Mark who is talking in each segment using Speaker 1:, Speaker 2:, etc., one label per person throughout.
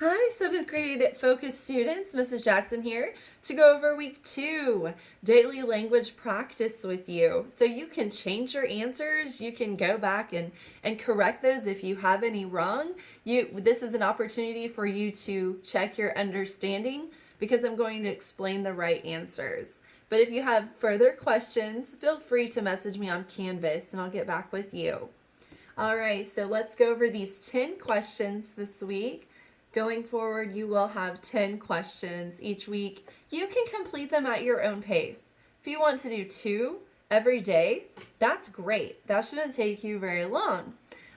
Speaker 1: Hi, 7th grade focus students. Mrs. Jackson here to go over week 2 daily language practice with you. So you can change your answers. You can go back and correct those if you have any wrong. This is an opportunity for you to check your understanding because I'm going to explain the right answers. But if you have further questions, feel free to message me on Canvas and I'll get back with you. All right, so let's go over these 10 questions this week. Going forward, you will have 10 questions each week. You can complete them at your own pace. If you want to do 2 every day, that's great. That shouldn't take you very long.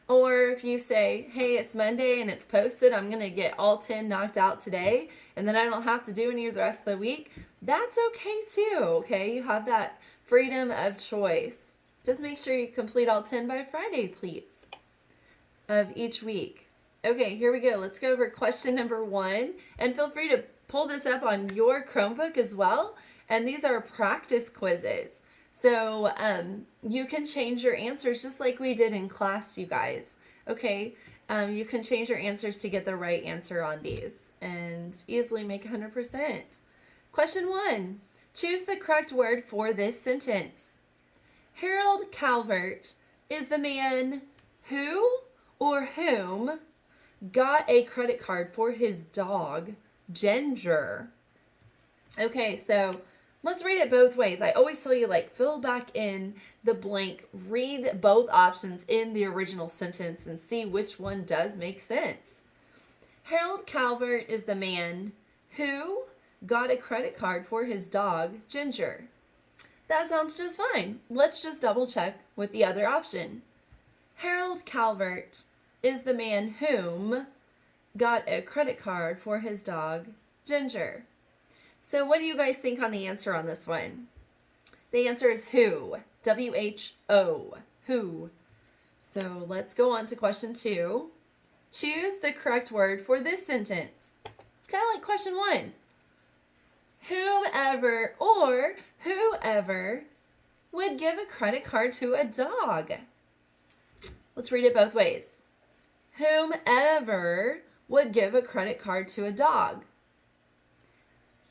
Speaker 1: Or if you say, hey, it's Monday and it's posted, I'm going to get all 10 knocked out today, and then I don't have to do any of the rest of the week, that's okay too, okay? You have that freedom of choice. Just make sure you complete all 10 by Friday, please, of each week. Okay, here we go. Let's go over question number 1. And feel free to pull this up on your Chromebook as well. And these are practice quizzes. So you can change your answers just like we did in class, you guys. Okay, you can change your answers to get the right answer on these and easily make 100%. Question 1. Choose the correct word for this sentence. Harold Calvert is the man who or whom got a credit card for his dog, Ginger. Okay, so let's read it both ways. I always tell you, fill back in the blank, read both options in the original sentence and see which one does make sense. Harold Calvert is the man who got a credit card for his dog, Ginger. That sounds just fine. Let's just double check with the other option. Harold Calvert is the man whom got a credit card for his dog, Ginger. So what do you guys think on the answer on this one? The answer is who. W-H-O. Who. So let's go on to question 2. Choose the correct word for this sentence. It's kind of like question 1. Whomever or whoever would give a credit card to a dog. Let's read it both ways. Whomever would give a credit card to a dog.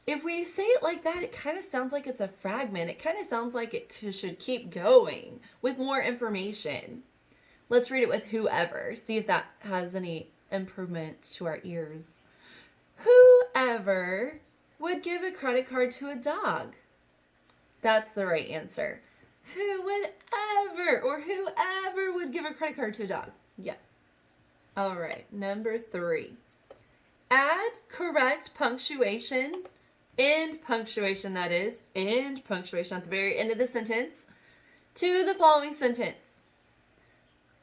Speaker 1: If we say it like that, it kind of sounds like it's a fragment. It kind of sounds like it should keep going with more information. Let's read it with whoever. See if that has any improvement to our ears. Whoever would give a credit card to a dog. That's the right answer. Whoever would give a credit card to a dog. Yes. All right, number 3. Add correct punctuation, end punctuation that is, end punctuation at the very end of the sentence, to the following sentence.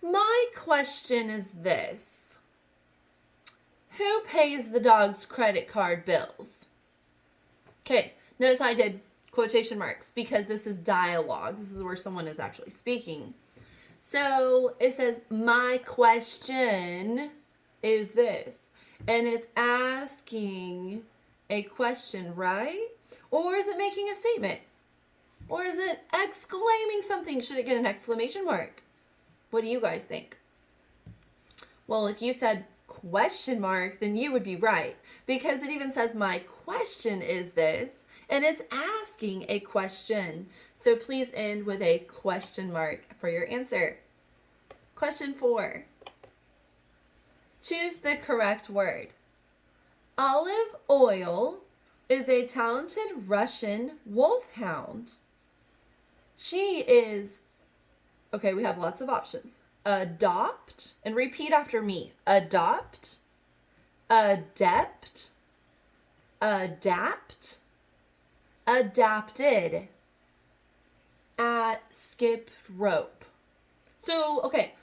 Speaker 1: My question is this. Who pays the dog's credit card bills? Okay, notice I did quotation marks because this is dialogue. This is where someone is actually speaking. So it says, my question is this. And it's asking a question, right? Or is it making a statement? Or is it exclaiming something? Should it get an exclamation mark? What do you guys think? Well, if you said question mark, then you would be right. Because it even says, my question is this. And it's asking a question. So please end with a question mark for your answer. Question 4. Choose the correct word. Olive Oil is a talented Russian wolfhound. She is, okay, we have lots of options. Adopt, and repeat after me. Adopt, adept, adapt, adapted, at skipped rope. So, okay,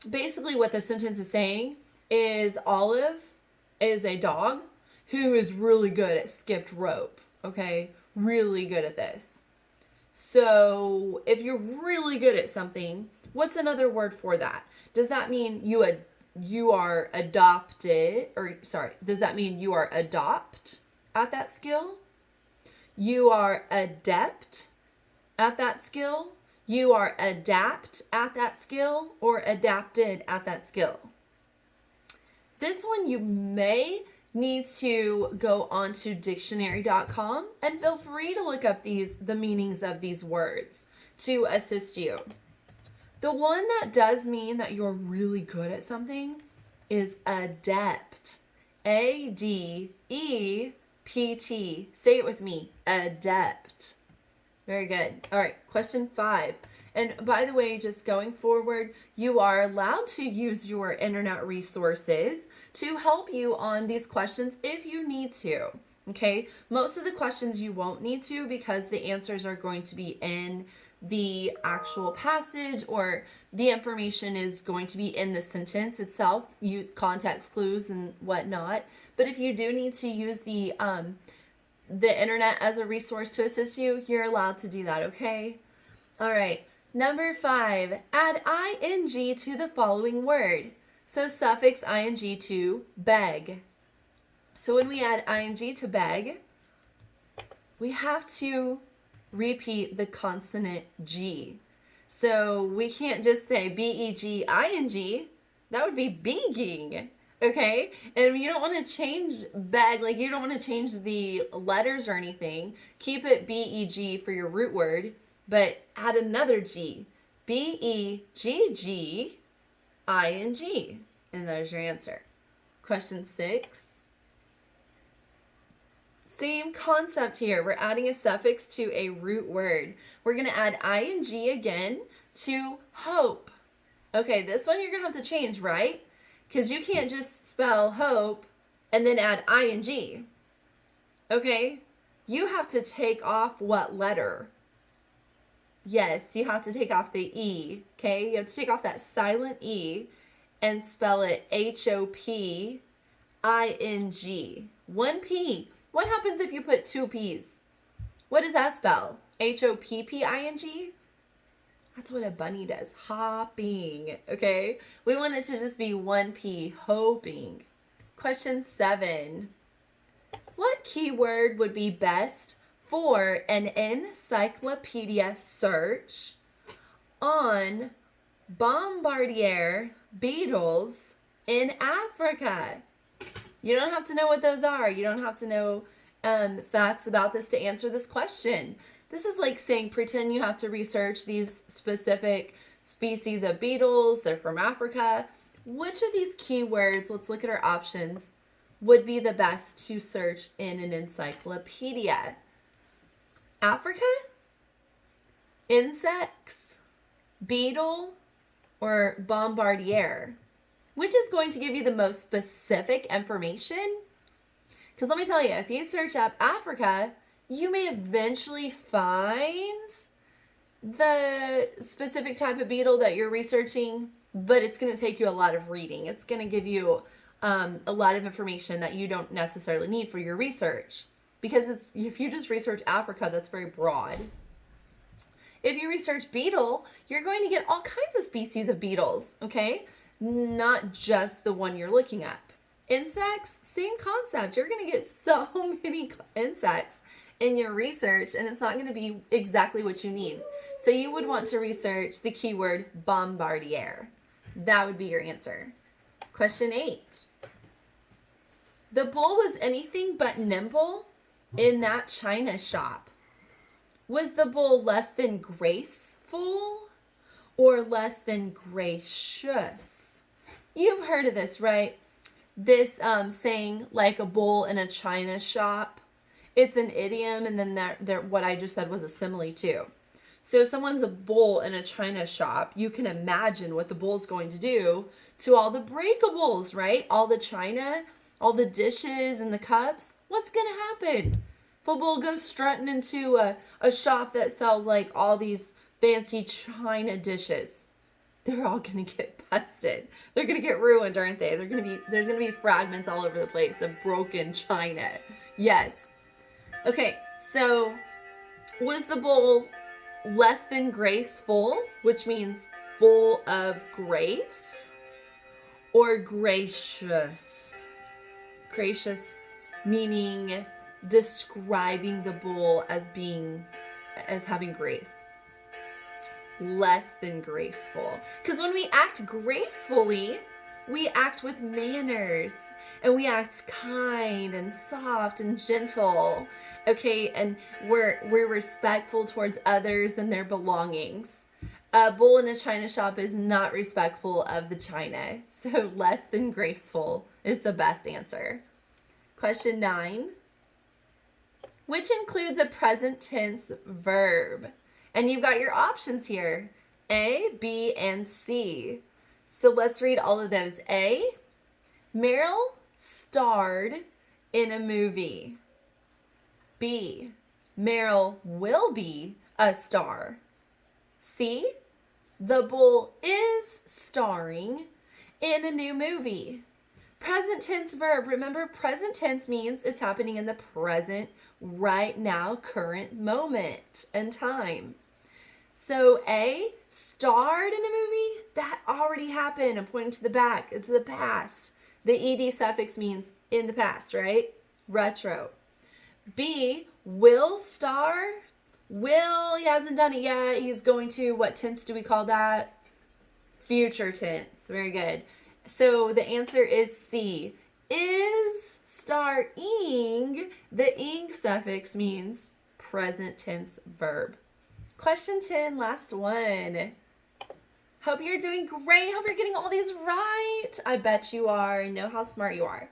Speaker 1: basically what the sentence is saying is Olive is a dog who is really good at skipped rope, okay? Really good at this. So, if you're really good at something, what's another word for that? Does that mean you are adopted, does that mean you are adopt at that skill? You are adept at that skill? You are adapt at that skill or adapted at that skill? This one you may need to go onto dictionary.com and feel free to look up the meanings of these words to assist you. The one that does mean that you're really good at something is adept. A-D-E-P-T. Say it with me. Adept. Very good. All right, question 5. And by the way, just going forward, you are allowed to use your internet resources to help you on these questions if you need to. Okay? Most of the questions you won't need to because the answers are going to be in the actual passage, or the information is going to be in the sentence itself, context clues and whatnot. But if you do need to use the internet as a resource to assist you, you're allowed to do that, okay? All right, number 5, add ing to the following word. So suffix ing to beg. So when we add ing to beg, we have to repeat the consonant G. So we can't just say B-E-G-I-N-G. That would be begging, okay? And you don't want to change beg, like you don't want to change the letters or anything. Keep it B-E-G for your root word, but add another G. B-E-G-G-I-N-G. And there's your answer. Question 6. Same concept here. We're adding a suffix to a root word. We're going to add ing again to hope. Okay, this one you're going to have to change, right? Because you can't just spell hope and then add ing. Okay? You have to take off what letter? Yes, you have to take off the E. Okay? You have to take off that silent E and spell it H-O-P-I-N-G. 1 P. What happens if you put 2 P's? What does that spell? H-O-P-P-I-N-G? That's what a bunny does. Hopping. Okay? We want it to just be 1 P. Hoping. Question 7. What keyword would be best for an encyclopedia search on bombardier beetles in Africa? You don't have to know what those are. You don't have to know facts about this to answer this question. This is like saying, pretend you have to research these specific species of beetles. They're from Africa. Which of these keywords, let's look at our options, would be the best to search in an encyclopedia? Africa? Insects? Beetle? Or bombardier? Which is going to give you the most specific information? Because let me tell you, if you search up Africa, you may eventually find the specific type of beetle that you're researching, but it's going to take you a lot of reading. It's going to give you a lot of information that you don't necessarily need for your research. Because if you just research Africa, that's very broad. If you research beetle, you're going to get all kinds of species of beetles, okay? Not just the one you're looking up. Insects, same concept. You're going to get so many insects in your research, and it's not going to be exactly what you need. So you would want to research the keyword bombardier. That would be your answer. Question 8. The bull was anything but nimble in that china shop. Was the bull less than graceful or less than gracious? You've heard of this, right? This saying, like a bull in a china shop. It's an idiom, and then what I just said was a simile too. So if someone's a bull in a china shop, you can imagine what the bull's going to do to all the breakables, right? All the china, all the dishes and the cups. What's going to happen? If a bull goes strutting into a shop that sells like all these fancy china dishes, they're all going to get busted. They're going to get ruined, aren't they? There's going to be fragments all over the place of broken china. Yes. Okay, so was the bull less than graceful, which means full of grace, or gracious? Gracious meaning describing the bull as having grace. Less than graceful. Because when we act gracefully, We act with manners, and we act kind and soft and gentle, okay? And we're respectful towards others and their belongings. A bull in a china shop is not respectful of the china, so less than graceful is the best answer. Question 9. Which includes a present tense verb? And you've got your options here. A, B, and C. So let's read all of those. A, Meryl starred in a movie. B, Meryl will be a star. C, the bull is starring in a new movie. Present tense verb. Remember, present tense means it's happening in the present, right now, current moment and time. So A, starred in a movie, that already happened. I'm pointing to the back. It's the past. The ed suffix means in the past, right? Retro. B, will star. Will, he hasn't done it yet. He's going to, what tense do we call that? Future tense. Very good. So the answer is C. Is starring. The ing suffix means present tense verb. Question 10, last one. Hope you're doing great. Hope you're getting all these right. I bet you are. I know how smart you are.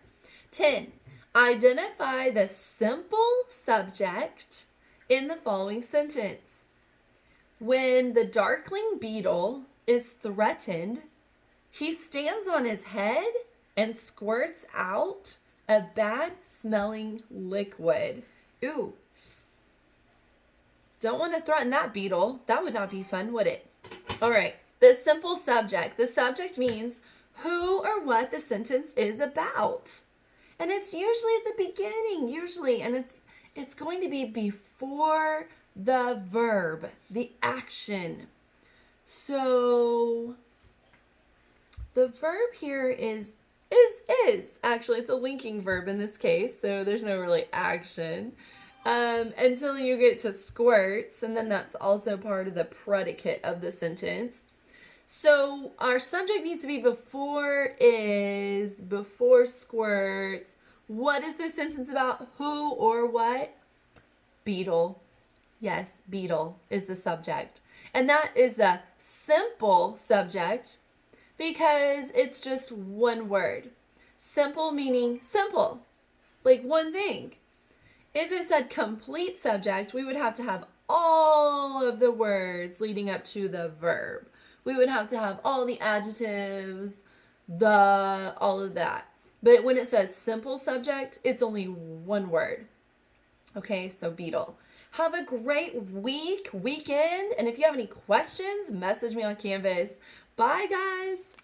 Speaker 1: 10. Identify the simple subject in the following sentence. When the darkling beetle is threatened, he stands on his head and squirts out a bad-smelling liquid. Ooh. Don't want to threaten that beetle. That would not be fun, would it? All right. The simple subject. The subject means who or what the sentence is about. And it's usually at the beginning, and it's going to be before the verb, the action. So the verb here is. Actually, it's a linking verb in this case, so there's no really action. Until you get to squirts, and then that's also part of the predicate of the sentence. So our subject needs to be before squirts. What is the sentence about? Who or what? Beetle. Yes, beetle is the subject. And that is the simple subject because it's just one word. Simple meaning simple, like one thing. If it said complete subject, we would have to have all of the words leading up to the verb. We would have to have all the adjectives, all of that. But when it says simple subject, it's only one word. Okay, so beetle. Have a great weekend. And if you have any questions, message me on Canvas. Bye, guys.